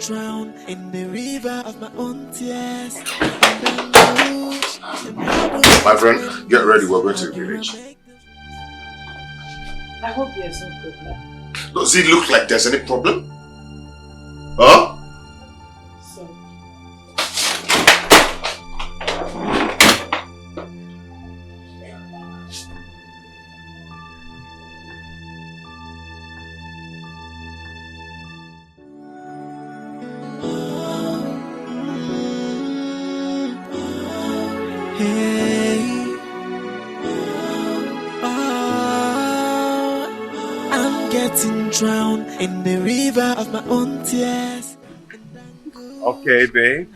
drown in the river of my own tears. My friend, get ready, we're going to the village. I hope there's no problem. Does it look like there's any problem? Huh? So. Drown in the river of my own tears. Okay, babe.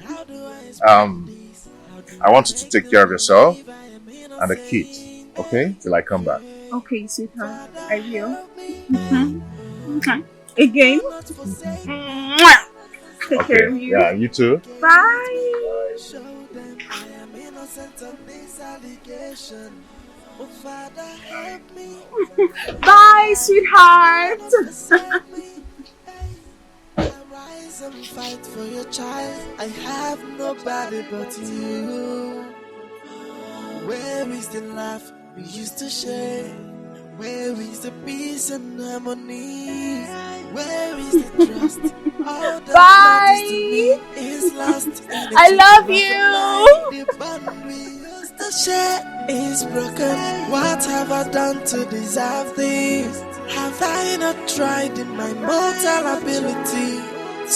I want you to take care of yourself and the kids, okay? Till I come back. Okay, sweetheart. I will. Again. Take care of you. Yeah, you too. Bye. Bye, sweetheart. Rise and fight for your child. I have nobody but you. Where is the laugh we used to share? Where is the peace and harmony? Where is the trust? All that matters to me is lost. I love you. The bond we used to share is broken. What have I done to deserve this? Have I not tried in my mortal ability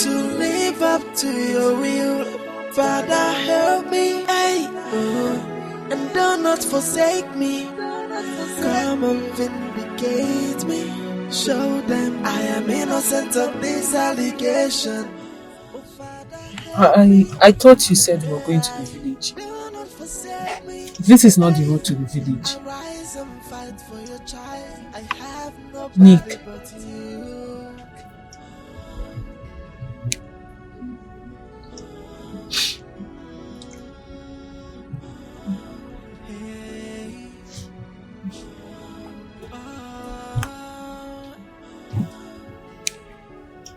to live up to your will? Father, help me, and do not forsake me. Come and vindicate me. Show them I am innocent of this allegation. I thought you said we were going to the village. This is not the road to the village. Nick.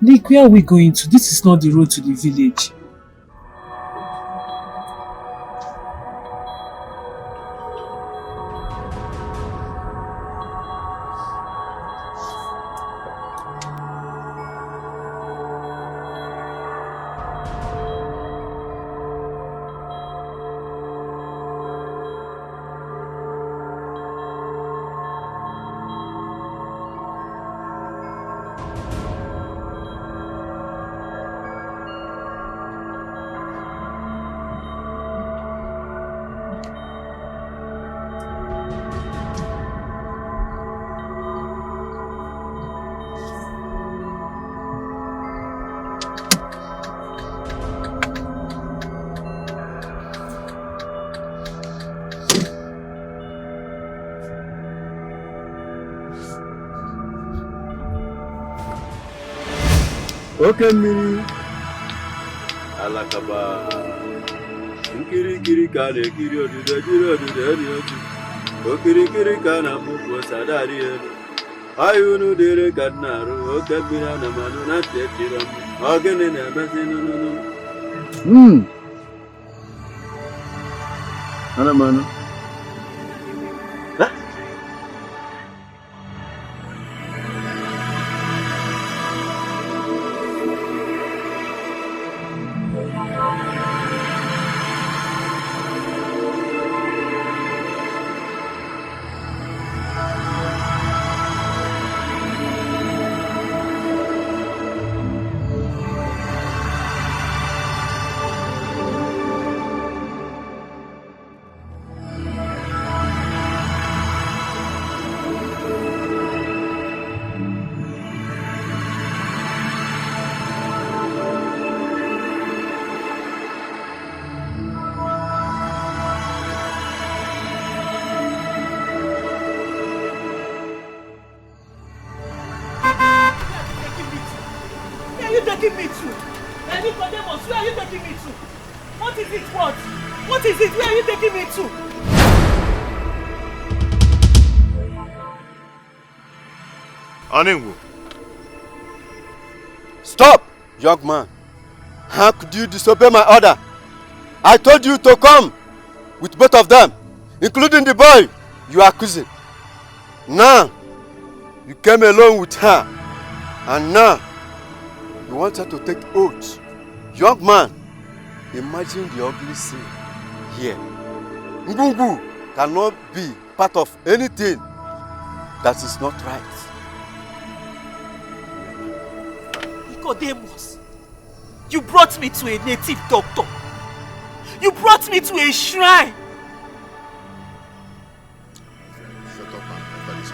Nick, where are we going to? This is not the road to the village. Oke mmiri alakaba nkirikiri ka na-ekiri odudo jiri odudo eri otu okirikiri ka na-akpụkpọ sadari elu ayunu dịrị ka nna arụ oke mmiri ana manụ na ntị echiri ọmụ ogene na-emezi nụnụnụ ana manụ What is it? Where are you taking me to? Onny. Stop, young man. How could you disobey my order? I told you to come with both of them, including the boy you are accusing. Now, you came alone with her, and now you want her to take oath. Young man, imagine the ugly scene here. Ngungu cannot be part of anything that is not right. Nicodemus, you brought me to a native doctor. You brought me to a shrine. Shut up and enter this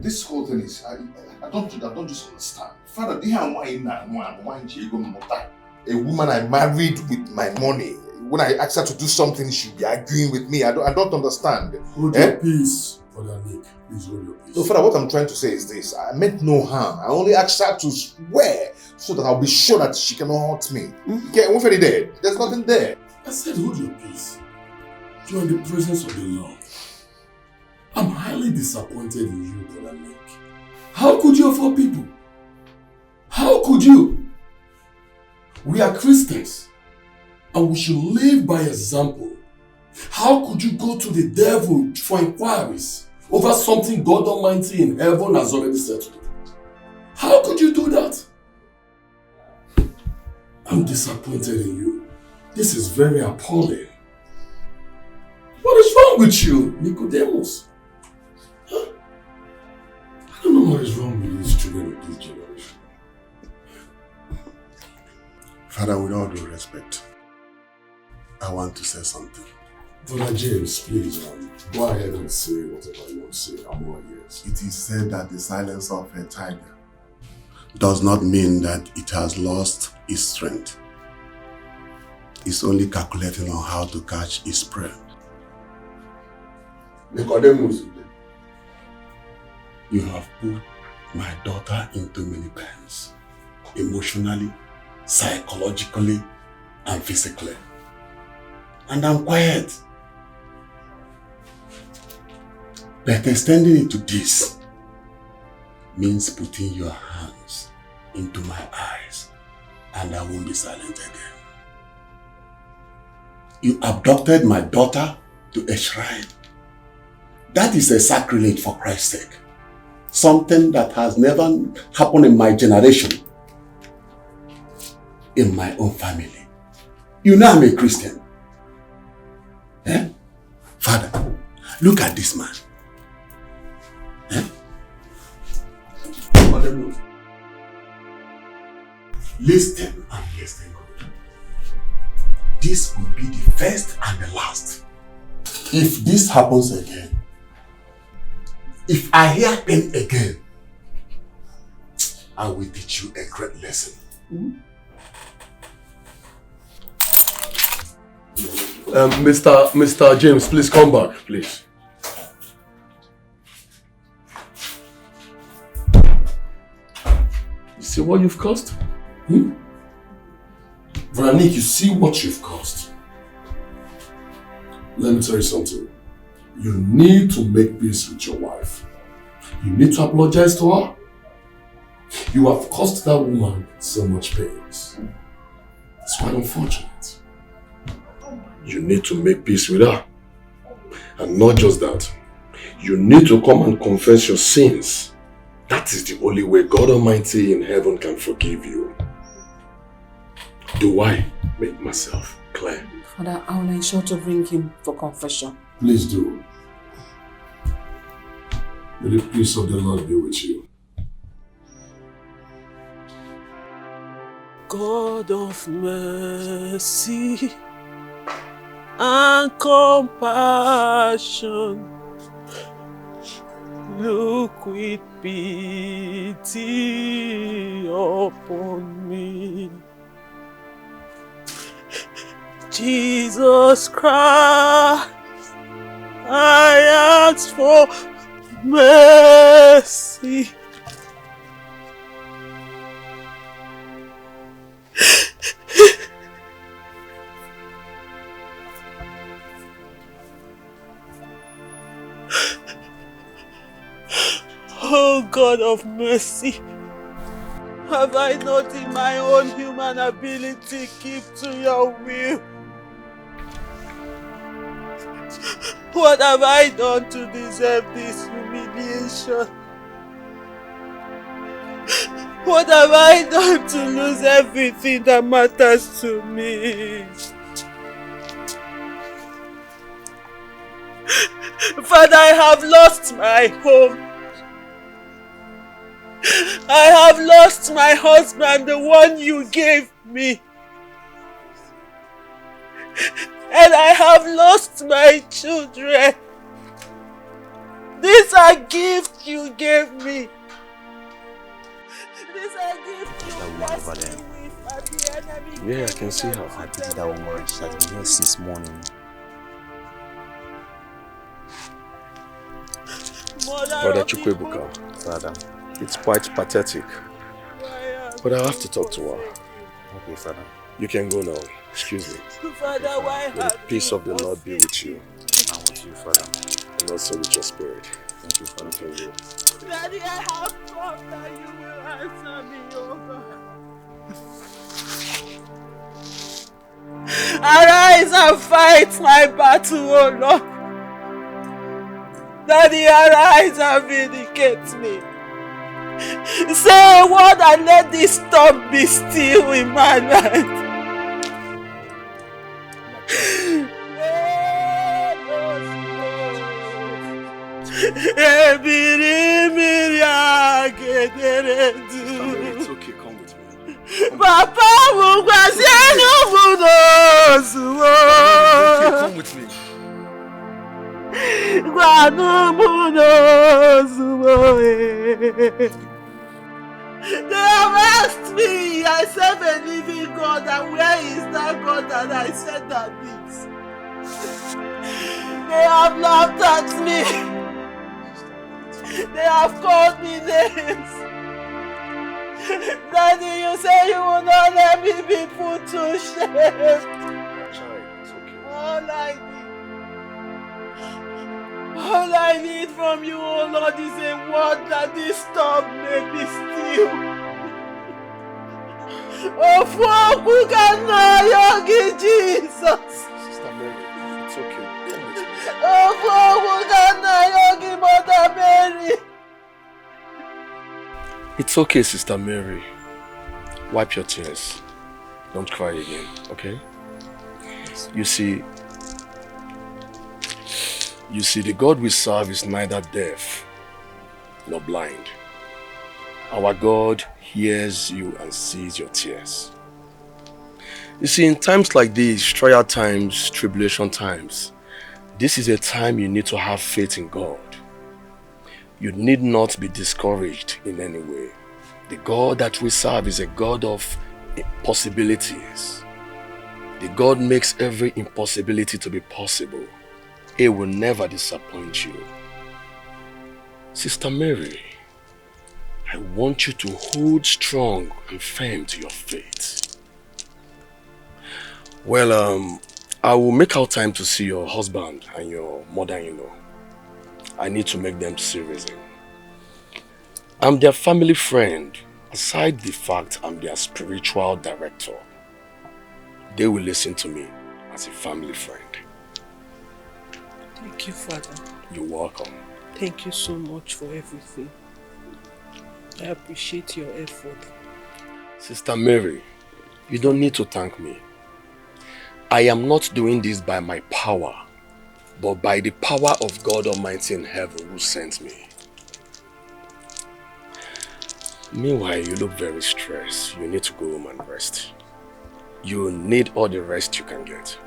This whole thing is, I don't just understand. Father, a woman I married with my money. When I ask her to do something, she'll be arguing with me. I don't understand. Hold your peace, Father Nick. Please hold your peace. So, Father, what I'm trying to say is this. I meant no harm. I only asked her to swear so that I'll be sure that she cannot hurt me. Okay, I'm already there. There's nothing there. I said hold your peace. You are in the presence of the Lord. I'm highly disappointed in you, Brother Nick. How could you of all people? How could you? We are Christians and we should live by example. How could you go to the devil for inquiries over something God Almighty in heaven has already settled? How could you do that? I'm disappointed in you. This is very appalling. What is wrong with you, Nicodemus? Huh? I don't know what is wrong with these children of this generation. Father, with all due respect, I want to say something. Brother James, please, go ahead and say whatever you want to say. I'm all ears. It is said that the silence of a tiger does not mean that it has lost its strength. It's only calculating on how to catch its prey. Nicodemus, You have put my daughter into many pains, emotionally, psychologically, and physically. And I'm quiet. But extending it to this means putting your hands into my eyes, and I won't be silent again. You abducted my daughter to a shrine. That is a sacrilege, for Christ's sake. Something that has never happened in my generation, in my own family. You know I'm a Christian. Eh? Father, look at this man. Eh? Father, look. Listen and listen good. This will be the first and the last. If this happens again, if I hear pain again, I will teach you a great lesson. Mr. James, please come back, please. You see what you've caused? Brother Nick, you see what you've caused? Let me tell you something. You need to make peace with your wife. You need to apologize to her. You have caused that woman so much pain. It's quite unfortunate. You need to make peace with her. And not just that. You need to come and confess your sins. That is the only way God Almighty in heaven can forgive you. Do I make myself clear? Father, I will ensure to bring him for confession. Please do. May the peace of the Lord be with you. God of mercy and compassion, look with pity upon me. Jesus Christ, I ask for mercy. God of mercy, have I not in my own human ability keep to your will? What have I done to deserve this humiliation? What have I done to lose everything that matters to me? Father, I have lost my home. I have lost my husband, the one you gave me. And I have lost my children. These are gifts you gave me. These are gifts you blessed me with at the enemy. Yeah, I can see how happy that woman is. She has been here since morning. Brother Chukwebuka, Father, it's quite pathetic. But I have to talk to her. Okay, Father. You can go now. Excuse me. Father, why May the peace of the Lord be with you. And with you, Father. And also with your spirit. Thank you, Father. Thank you. Daddy, I have come that you will answer me, oh God. Arise and fight my battle, oh Lord. Daddy, arise and vindicate me. Say a word and let this storm be still in my life. It's okay, come with me. Papa, Come with me. They have asked me, I serve a living God, and where is that God that I said that this? They have laughed at me. They have called me names. Daddy, you say you will not let me be put to shame. Child, it's okay. All I need from you, oh Lord, is a word that this storm may be still. Oh, fuck, who can know Yogi Jesus? Sister Mary, it's okay. Come with me. Oh, fuck, who can know Yogi Mother Mary? It's okay, Sister Mary. Wipe your tears. Don't cry again, okay? You see, the God we serve is neither deaf nor blind. Our God hears you and sees your tears. You see, in times like these, trial times, tribulation times, this is a time you need to have faith in God. You need not be discouraged in any way. The God that we serve is a God of possibilities. The God makes every impossibility to be possible. He will never disappoint you. Sister Mary, I want you to hold strong and firm to your faith. Well, I will make out time to see your husband and your mother-in-law. I need to make them see reason. I'm their family friend, aside the fact I'm their spiritual director. They will listen to me as a family friend. Thank you, Father. You're welcome. Thank you so much for everything. I appreciate your effort. Sister Mary, you don't need to thank me. I am not doing this by my power, but by the power of God Almighty in heaven who sent me. Meanwhile, you look very stressed. You need to go home and rest. You need all the rest you can get.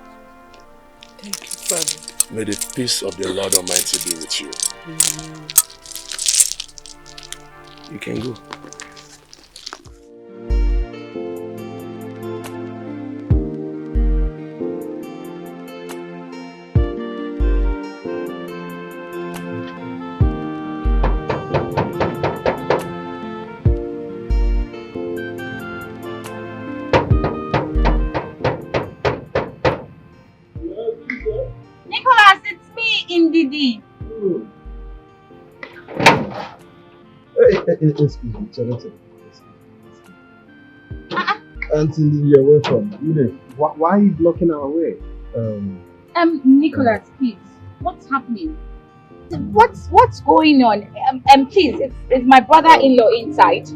Thank you, Father. May the peace of the Lord Almighty be with you. Amen. You can go. Nicholas, it's me, Indidi. Excuse me, Charlotte. Auntie, you're welcome. Why are you blocking our way? Nicholas, please. What's happening? What's going on? Please, is my brother-in-law inside?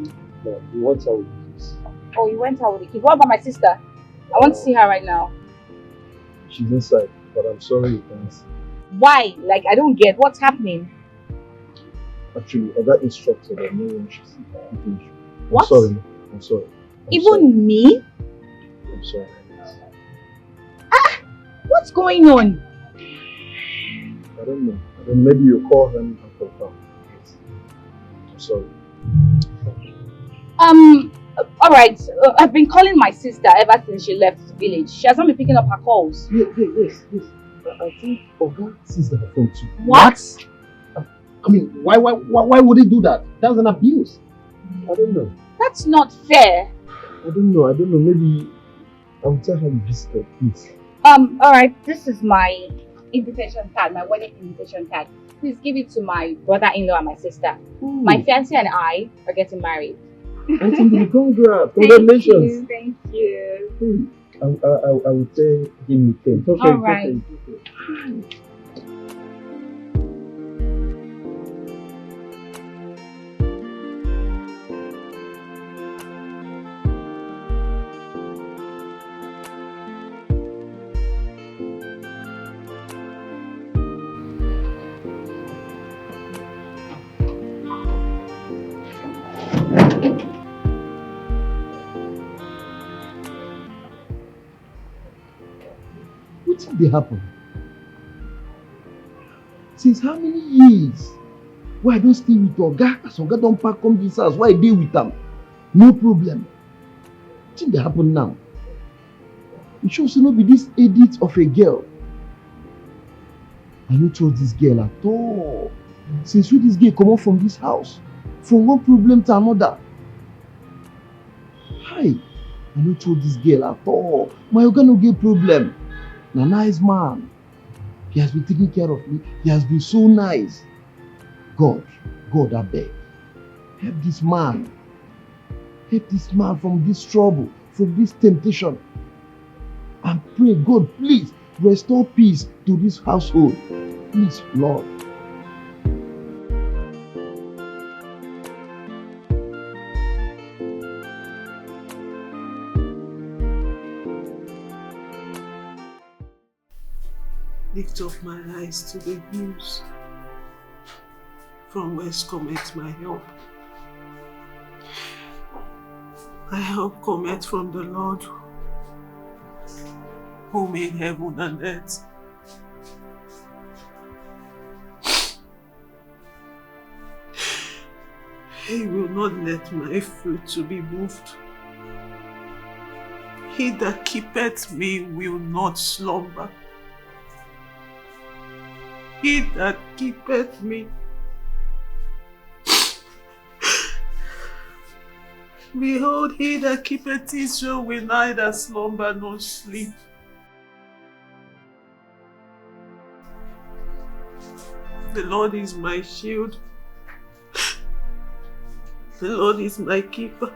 No, he wants out with the kids. Oh, you went out with the kids. What about my sister? I want to see her right now. She's inside, but I'm sorry you can't see. Why? Like, I don't get what's happening. Actually, Oga instructed that no one should see her. What? I'm sorry. Even me? I'm sorry. What's going on? I don't know. Maybe you call him and confirm. I'm sorry. Alright. I've been calling my sister ever since she left the village. She has not been picking up her calls. Yes. I think Oga sees her phone too. What? I mean, why would he do that? That's an abuse. I don't know. That's not fair. I don't know. Maybe I'll tell her you visited, please. Alright, this is my invitation card, my wedding invitation card. Please give it to my brother-in-law and my sister. Ooh. My fiancé and I are getting married. Auntie, congratulations. Thank you. I will tell him the thing. Okay, alright. Okay. What did they happen? Since how many years? Why I don't stay with Oga? As Oga don't pack come this house, why I deal with them? No problem. What did they happen now? It shows not be this edit of a girl. I don't trust this girl at all. Since when this girl come out from this house, from one problem to another. Hi, I don't trust this girl at all. My Oga no get problem. A nice man. He has been taking care of me. He has been so nice. God, I beg. Help this man. Help this man from this trouble, from this temptation. And pray, God, please restore peace to this household. Please, Lord. Lift up my eyes to the hills, from whence cometh my help. My help cometh from the Lord, who made heaven and earth. He will not let my foot to be moved. He that keepeth me will not slumber. He that keepeth me. Behold, he that keepeth Israel will neither slumber nor sleep. The Lord is my shield. The Lord is my keeper.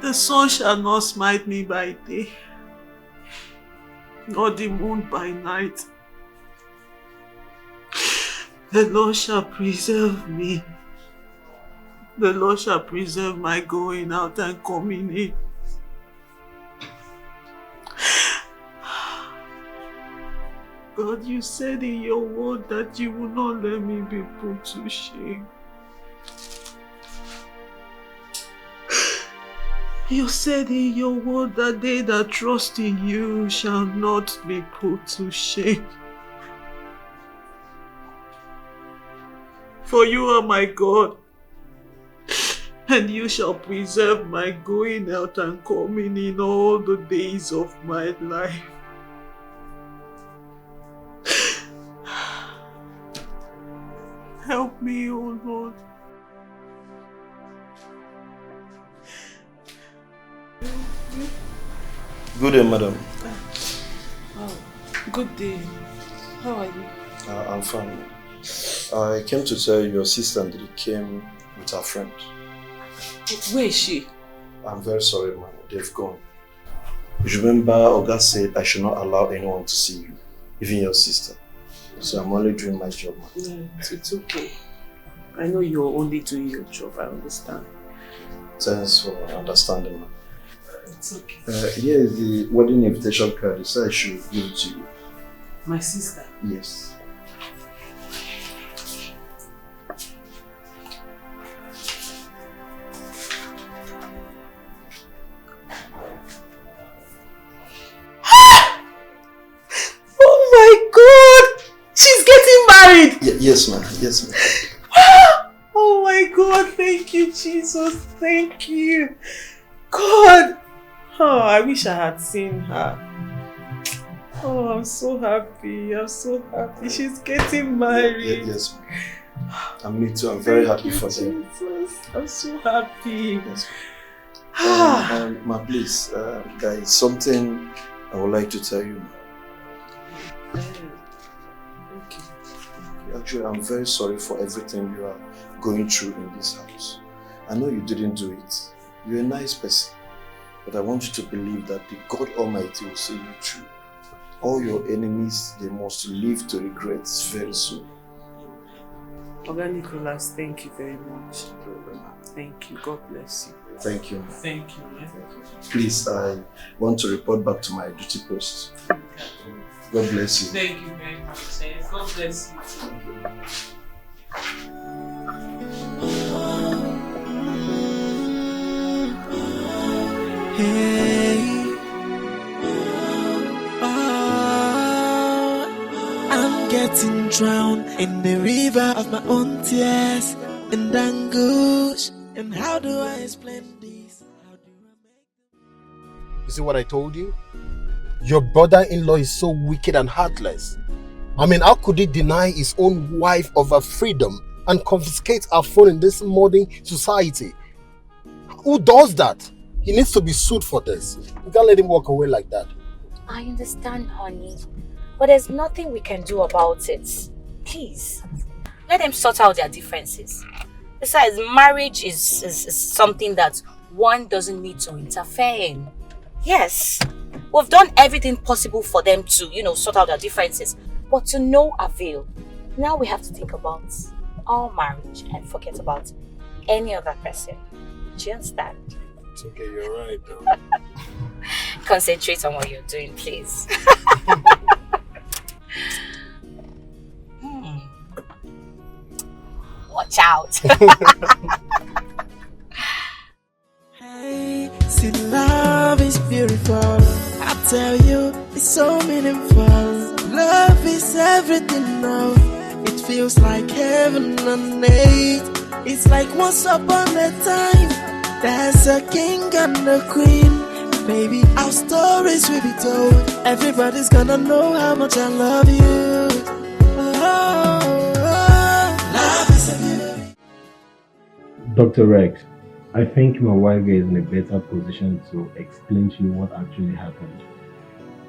The sun shall not smite me by day, nor the moon by night. The Lord shall preserve me. The Lord shall preserve my going out and coming in. God, you said in your word that you will not let me be put to shame. You said in your word that they that trust in you shall not be put to shame. For you are my God, and you shall preserve my going out and coming in all the days of my life. Help me, O Lord. Good day, madam. Good day. How are you? I'm fine. I came to tell you your sister Ndidi came with her friend. Where is she? I'm very sorry, man. They've gone. You remember Oga said I should not allow anyone to see you, even your sister. So I'm only doing my job, man. Yeah, it's okay. I know you're only doing your job, I understand. Thanks for understanding, man. It's okay. Here is the wedding invitation card. They said I should give it to you. My sister? Yes. Yes, ma'am. Yes, ma'am. Oh my God, thank you, Jesus. Thank you. God. Oh, I wish I had seen her. Oh, I'm so happy. I'm so happy. She's getting married. Yes, ma'am. And me too. I'm very happy for them. I'm so happy. Yes, ma'am, please, there is something I would like to tell you. Actually, I'm very sorry for everything you are going through in this house. I know you didn't do it. You're a nice person. But I want you to believe that the God Almighty will see you through. All your enemies, they must live to regrets very soon. Oga Nicholas, thank you very much. Thank you. God bless you. Thank you. Thank you. Please, I want to report back to my duty post. God bless you. Thank you very much. God bless you. Hey, I'm getting drowned in the river of my own tears and anguish. And how do I explain this? You see what I told you? Your brother-in-law is so wicked and heartless. I mean, how could he deny his own wife of her freedom and confiscate her phone in this modern society? Who does that? He needs to be sued for this. You can't let him walk away like that. I understand, honey, but there's nothing we can do about it. Please, let them sort out their differences. Besides, marriage is something that one doesn't need to interfere in. Yes, we've done everything possible for them to, sort out their differences, but to no avail. Now we have to think about our marriage and forget about any other person. Do you understand? It's okay, you're right though. Concentrate on what you're doing, please. Watch out. Hey, see, love is beautiful. I tell you, it's so meaningful. Love is everything now. It feels like heaven on earth. It's like once upon a time, there's a king and a queen. Baby, our stories will be told. Everybody's gonna know how much I love you. Love is a beauty. Dr. Rex, I think my wife is in a better position to explain to you what actually happened.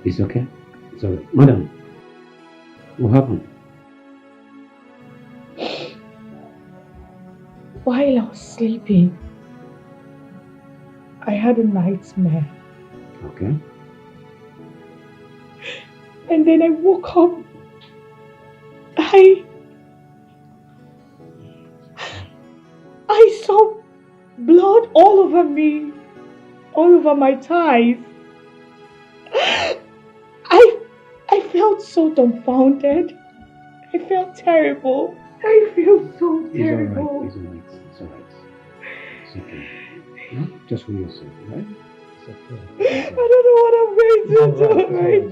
It's okay. It's alright. Madam, what happened? While I was sleeping, I had a nightmare. Okay. And then I woke up. I saw blood all over me, all over my thighs. I felt so dumbfounded. I felt terrible. I feel so terrible. It's alright. It's alright. It's okay. No? Just hold yourself, right? It's okay. I don't know what I'm going to do right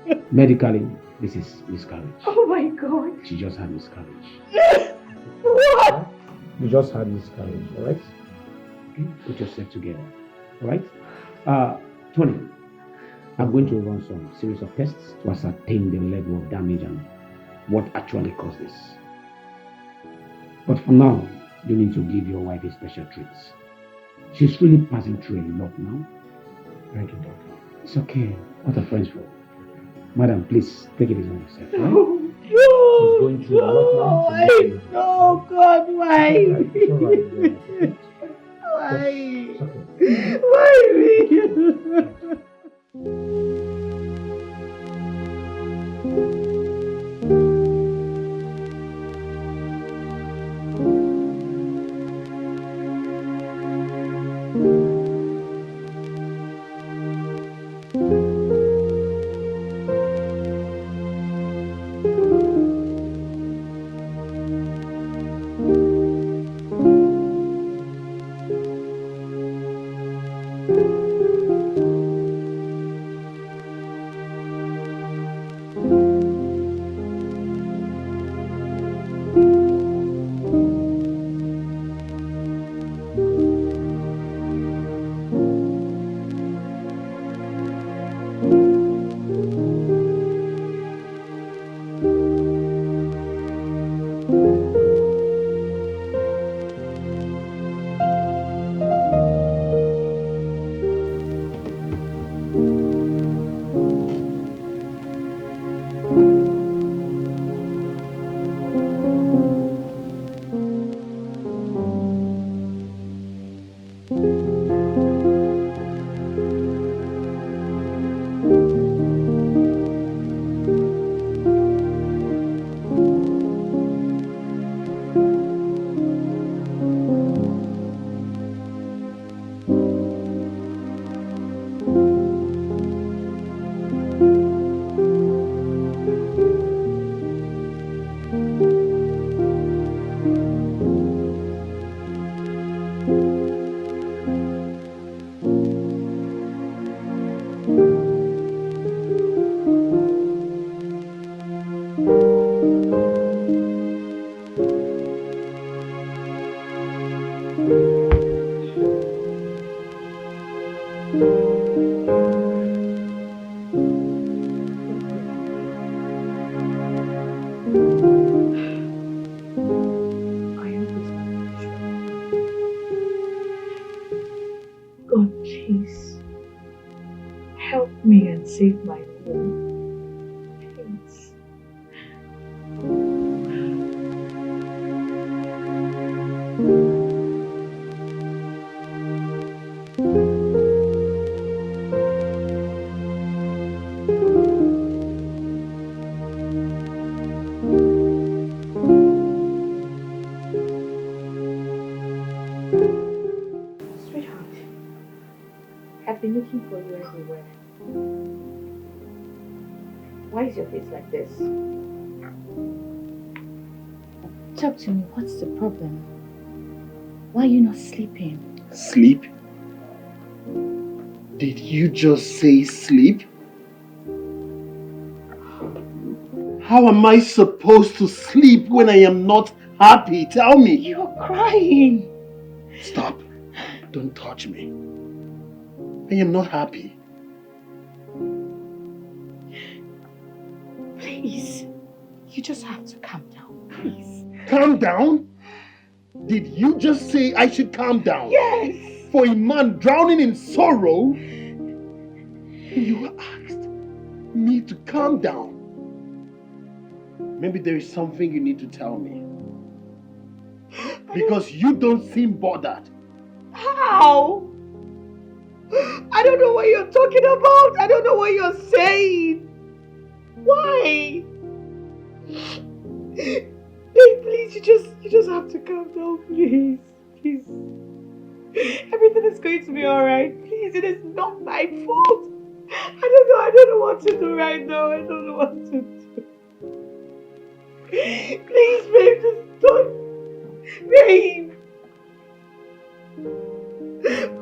now. Medically, this is miscarriage. Oh my God. She just had miscarriage. What? You just had miscarriage, alright? Okay, put yourself together, alright? Tony, I'm going to run some series of tests to ascertain the level of damage and what actually caused this. But for now, you need to give your wife a special treat. She's really passing through a lot now. Thank you, doctor. It's okay. What are friends for? Madam, please take it easy on yourself. Right? No, She's going through a lot now. Oh God, why? It's all right. Why? Why me? God, please help me and save my home. Please. Sweetheart, I've been looking for you everywhere. Why is your face like this? Talk to me, what's the problem? Why are you not sleeping? Sleep? Did you just say sleep? How am I supposed to sleep when I am not happy? Tell me. You're crying. Stop. Don't touch me. I am not happy. Please. You just have to calm down, please. Calm down? Did you just say I should calm down? Yes! For a man drowning in sorrow? You asked me to calm down. Maybe there is something you need to tell me. Because you don't seem bothered. How? I don't know what you're talking about. I don't know what you're saying. Why? Hey, please, you just have to calm down, please. Please. Everything is going to be alright. Please, it is not my fault. I don't know what to do right now. I don't know what to do. Please, babe, just don't. Babe.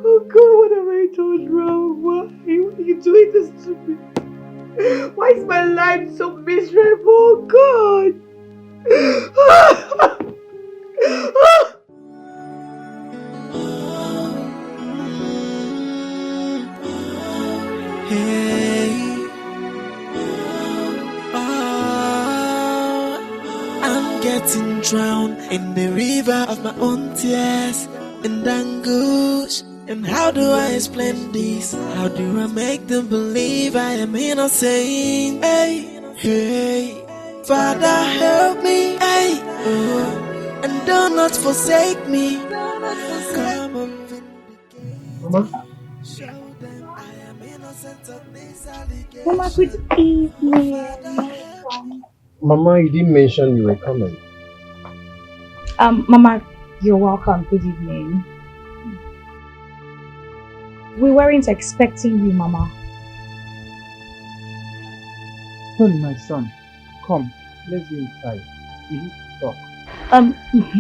Oh God, what have I done wrong? Why are you doing this to me? Why is my life so miserable? God. Hey, I'm getting drowned in the river of my own tears and anguish. And how do I explain this? How do I make them believe I am innocent? Hey, hey, Father help me, hey, oh, and do not forsake me. Come on, Mama? Mama, good evening. Mama, you didn't mention you were coming. Mama, you're welcome. Good evening. We weren't expecting you, Mama. Honey, my son, come. Let's go inside. We need to talk.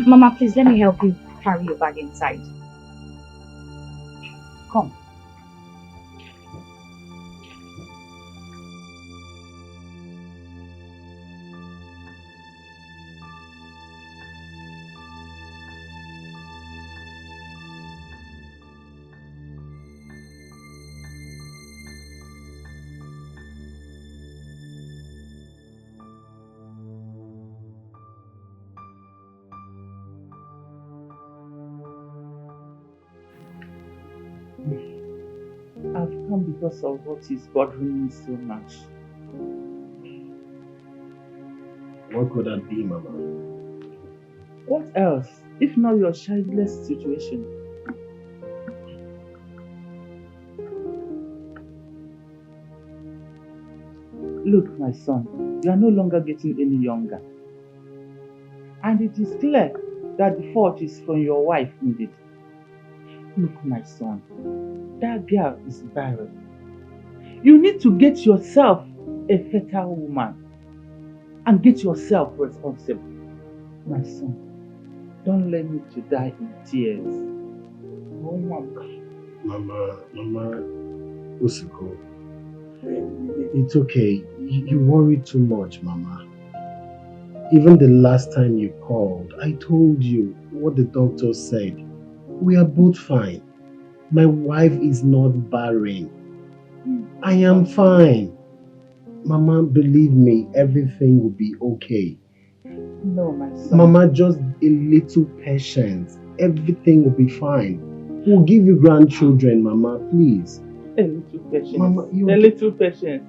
Mama, please let me help you carry your bag inside. Come. I've come because of what is bothering me so much. What could that be, Mama? What else, if not your childless situation? Look, my son, you are no longer getting any younger. And it is clear that the fault is from your wife, indeed. Look, my son, that girl is barren. You need to get yourself a fertile woman and get yourself responsible. My son, don't let me to die in tears. Oh, Mama, Wazico, it's okay. You worry too much, Mama. Even the last time you called, I told you what the doctor said. We are both fine. My wife is not barren. I am fine. Mama, believe me, everything will be okay. No, my son. Mama, just a little patience. Everything will be fine. We'll give you grandchildren, Mama, please. A little patience. Mama, a little patience.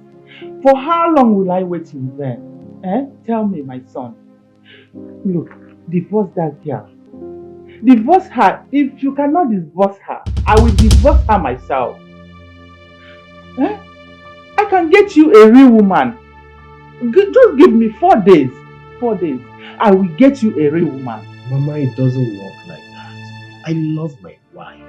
For how long will I wait in vain? Tell me, my son. Look, divorce that girl. Divorce her. If you cannot divorce her, I will divorce her myself. I can get you a real woman. Just give me 4 days. 4 days. I will get you a real woman. Mama, it doesn't work like that. I love my wife.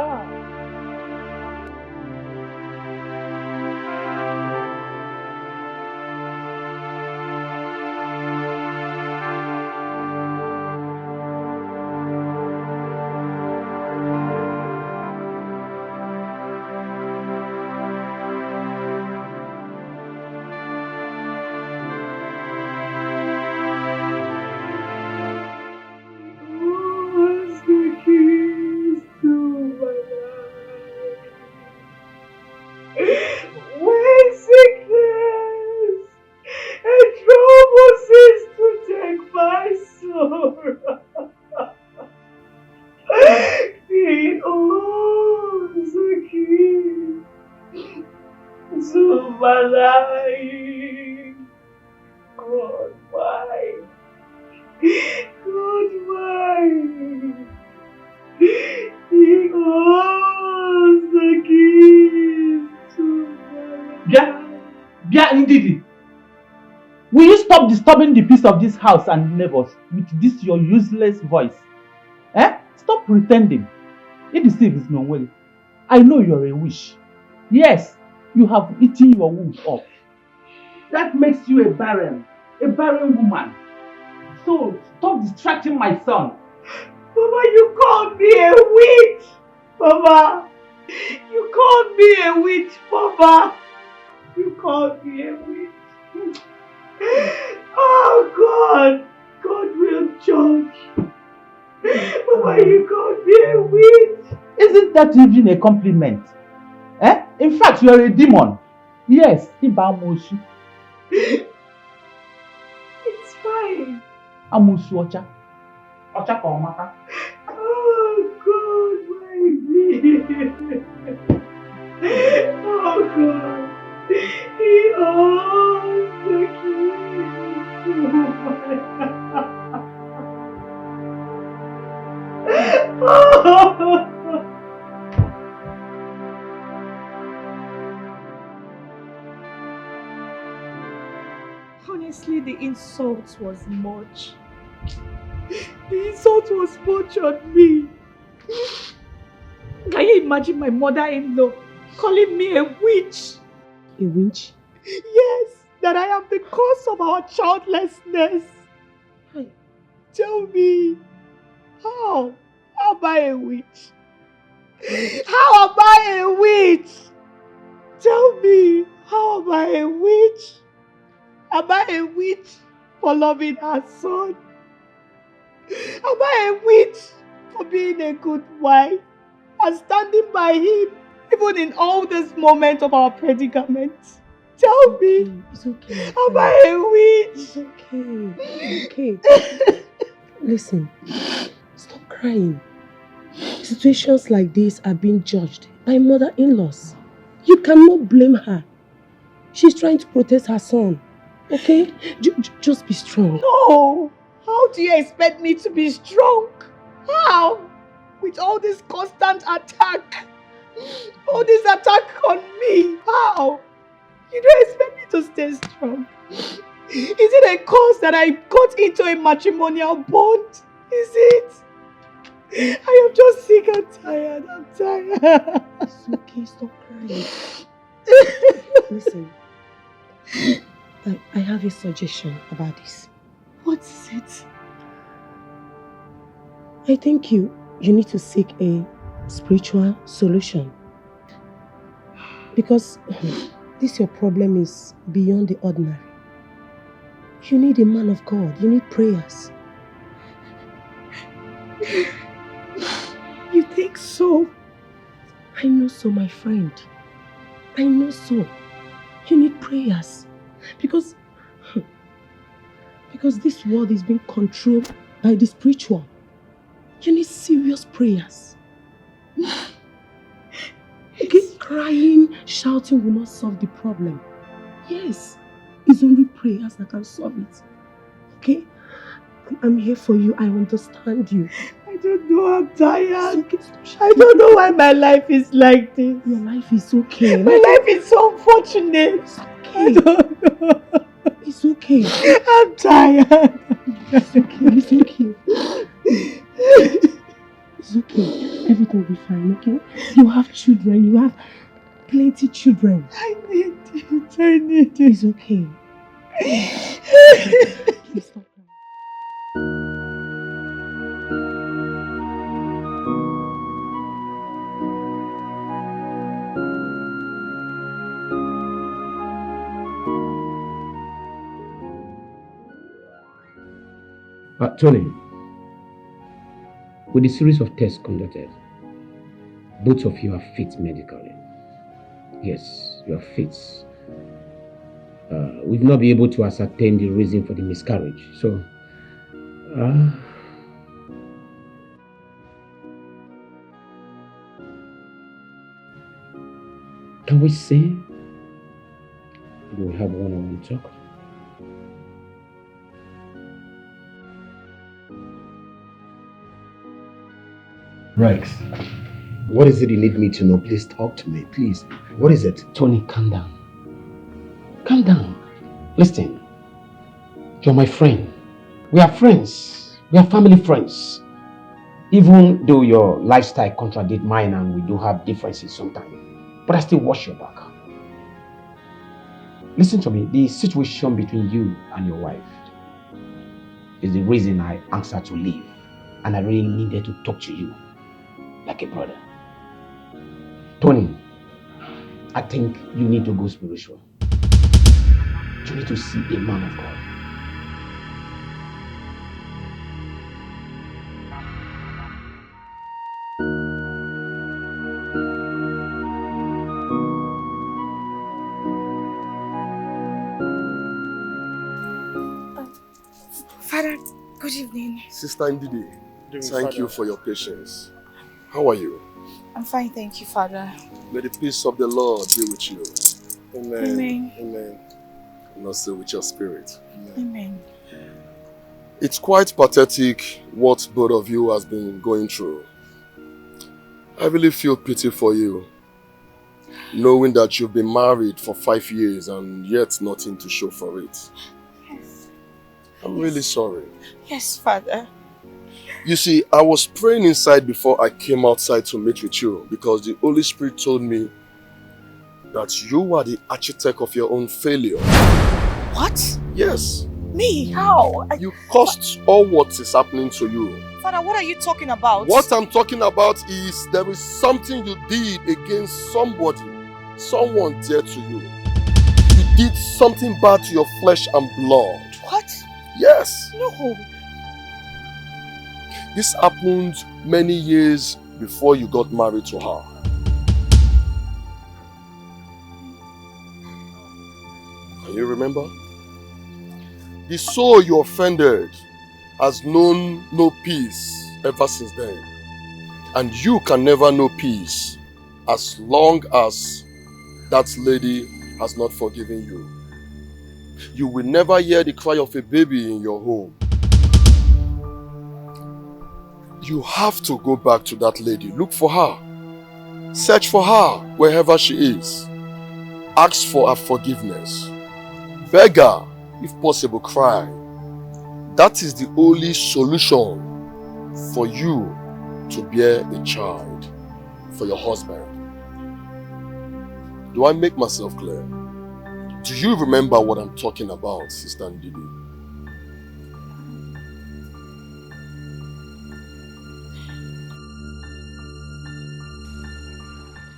When sickness and trouble seems to take my soul, it owns the key to my life. God, why? God, why? He owns the keys to my life. Bia Ndidi, will you stop disturbing the peace of this house and neighbors with this your useless voice? Stop pretending. It deceives no way. I know you're a witch. Yes, you have eaten your womb off. That makes you a barren woman. So stop distracting my son. Mama, you called me a witch! Mama! You called me a witch, Mama! You called me a witch. Oh, God! God will judge. Mama, you called me a witch! Isn't that even a compliment? In fact, you are a demon. Yes, Ibamusu. It's fine. Amusu Ocha. Ocha Komaka. Oh, God, why me? Oh God. He owns the keys. Oh my God. Honestly, the insult was much. The insult was much on me. Can you imagine my mother-in-law calling me a witch? A witch? Yes, that I am the cause of our childlessness. Tell me, how am I a witch? How am I a witch? Tell me, how am I a witch? Am I a witch for loving her son? Am I a witch for being a good wife and standing by him even in all this moment of our predicament? Tell me, it's okay. Am I a witch? It's okay. It's okay. Listen, stop crying. Situations like this are being judged by mother-in-laws. You cannot blame her. She's trying to protect her son. Okay? Just be strong. No! How do you expect me to be strong? How? With all this constant attack. All this attack on me. How? You don't expect me to stay strong. Is it a cause that I got into a matrimonial bond? Is it? I am just sick and tired. I'm tired. It's okay, stop crying. Listen, I have a suggestion about this. What is it? I think you need to seek a spiritual solution. Because this your problem is beyond the ordinary. You need a man of God. You need prayers. You think so? I know so, my friend. I know so. You need prayers. Because this world is being controlled by the spiritual. You need serious prayers. Okay, crying, shouting will not solve the problem. Yes, it's only prayers that can solve it. Okay? I'm here for you. I understand you. I don't know, I'm tired. Okay. I don't know why my life is like this. Your life is okay. My life is so unfortunate. It's okay. I don't know. It's okay. I'm tired. It's okay. It's okay. It's okay. Everything will be fine, okay? You have children. You have plenty children. I need it. I need it. It's okay. Please stop. Tony, with the series of tests conducted, both of you are fit medically. Yes, you are fit. We've not been able to ascertain the reason for the miscarriage, so can we say we'll have one-on-one talk? Rex, what is it you need me to know? Please talk to me, please. What is it? Tony, calm down. Calm down. Listen, you're my friend. We are friends. We are family friends. Even though your lifestyle contradicts mine and we do have differences sometimes, but I still watch your back. Listen to me, the situation between you and your wife is the reason I answered to leave, and I really needed to talk to you like a brother. Tony, I think you need to go spiritual. You need to see a man of God. Father, good evening. Sister Ndidi, thank you for your patience. How are you? I'm fine, thank you, Father. May the peace of the Lord be with you. Amen. Amen. Amen. And also with your spirit. Amen. It's quite pathetic what both of you has been going through. I really feel pity for you, knowing that you've been married for 5 years and yet nothing to show for it. Yes. I'm really sorry. Yes, Father. You see, I was praying inside before I came outside to meet with you because the Holy Spirit told me that you are the architect of your own failure. What? Yes. Me? How? You caused all what is happening to you. Father, what are you talking about? What I'm talking about is there is something you did against somebody, someone dear to you. You did something bad to your flesh and blood. What? Yes. No. This happened many years before you got married to her. Can you remember? The soul you offended has known no peace ever since then. And you can never know peace as long as that lady has not forgiven you. You will never hear the cry of a baby in your home. You have to go back to that lady. Look for her. Search for her wherever she is. Ask for her forgiveness. Beg her, if possible, cry. That is the only solution for you to bear a child for your husband. Do I make myself clear? Do you remember what I'm talking about, Sister Ndidi?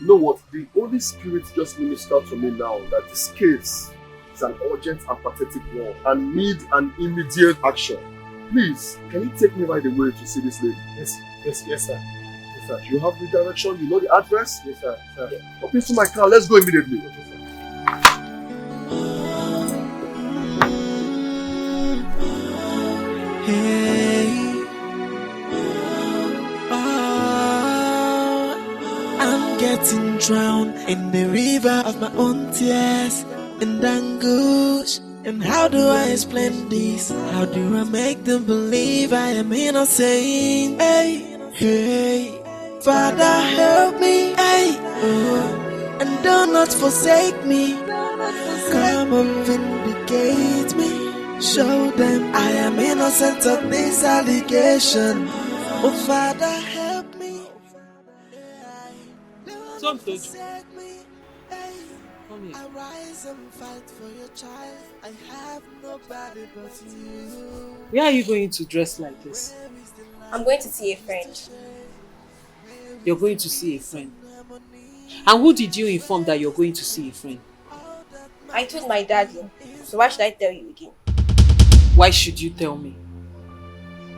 You know what? The Holy Spirit just ministered to me now that this case is an urgent and pathetic one and need an immediate action. Please, can you take me right away to see this lady? Yes, sir. Yes, sir. You have the direction, you know the address? Yes, sir. Hop into my car, let's go immediately. Hey, I'm getting drowned in the river of my own tears and anguish. And how do I explain this? How do I make them believe I am innocent? Hey, Father, help me. And do not forsake me. Come and vindicate me. Show them I am innocent of this allegation. Oh, Father, help me. I rise and fight for your child. I have nobody but you. Where are you going to dress like this? I'm going to see a friend. You're going to see a friend. And who did you inform that you're going to see a friend? I told my daddy. So why should I tell you again? Why should you tell me?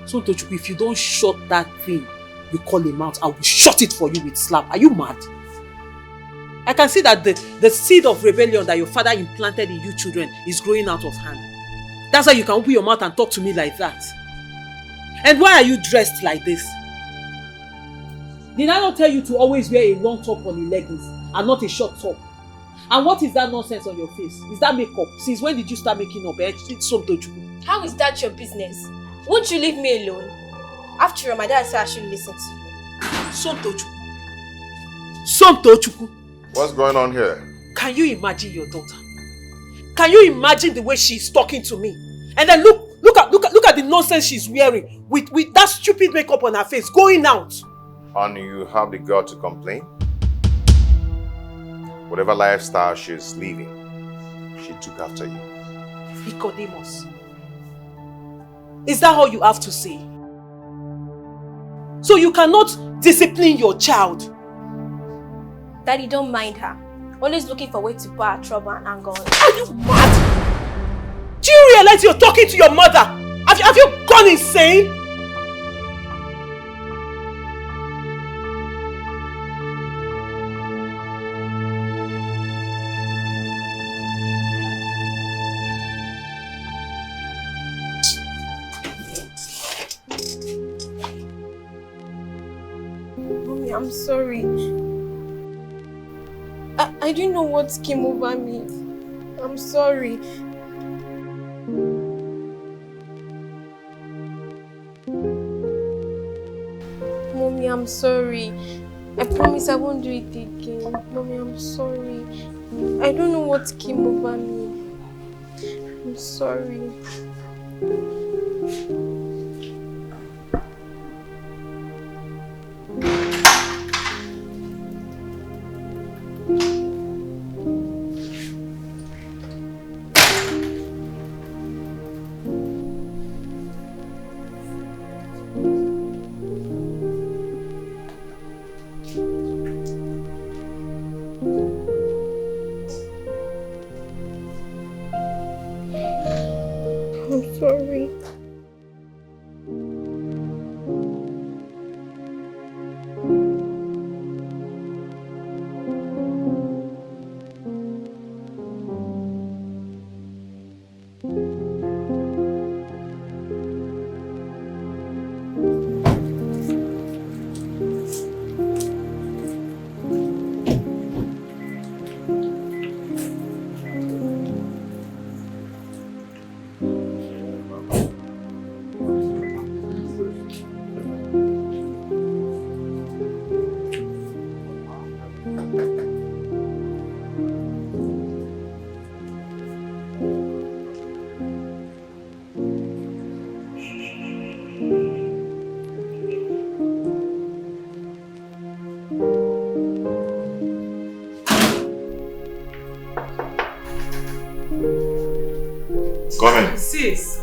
So Tochukwu, if you don't shut that thing you call a mouth, I will shut it for you with slap. Are you mad? I can see that the seed of rebellion that your father implanted in you children is growing out of hand. That's why you can open your mouth and talk to me like that. And why are you dressed like this? Did I not tell you to always wear a long top on your leggings and not a short top? And what is that nonsense on your face? Is that makeup? Since when did you start making up? How is that your business? Won't you leave me alone? After all, my dad said I shouldn't listen to you. Somtochukwu. What's going on here? Can you imagine your daughter? Can you imagine the way she's talking to me? And then look at the nonsense she's wearing with that stupid makeup on her face going out. Onny, you have the gut to complain? Whatever lifestyle she's living, she took after you. Nicodemus. Is that all you have to say? So you cannot discipline your child? Daddy, don't mind her. Always looking for ways to put her trouble and anger on. Are you mad? Do you realize you're talking to your mother? Have you gone insane? Mommy, I'm sorry. I didn't know what came over me. I'm sorry. Mommy, I'm sorry. I promise I won't do it again. Mommy, I'm sorry. I don't know what came over me. I'm sorry. I'm sorry. Come in. Sis.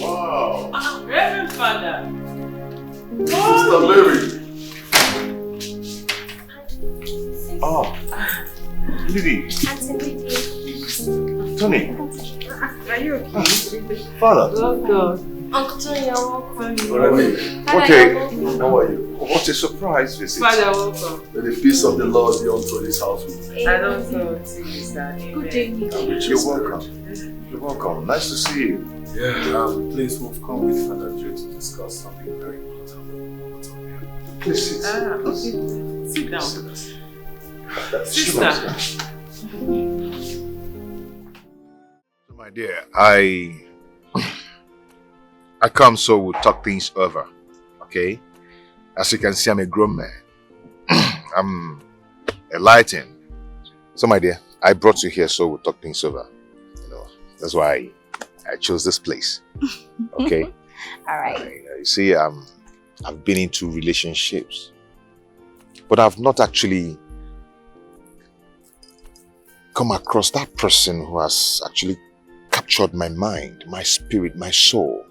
Wow. Reverend Father. Sister Mary. Oh. Lily. Tony. Are you okay? Father. Oh God. Uncle Tony, you're welcome. Okay. How are you? What a surprise visit. Father, welcome. May the peace of the Lord be unto this household. I don't know what to use that. Good day. You're welcome. You're welcome. Nice to see you. Yeah, please, we've come with Father Joe to discuss something very important. Please sit. Okay. Sit down. Sister. My dear, I come so we'll talk things over. Okay? As you can see, I'm a grown man. I'm enlightened. So my dear, I brought you here so we'll talk things over. You know, that's why I chose this place. Okay? Alright. You see, I've been into relationships, but I've not actually come across that person who has actually captured my mind, my spirit, my soul.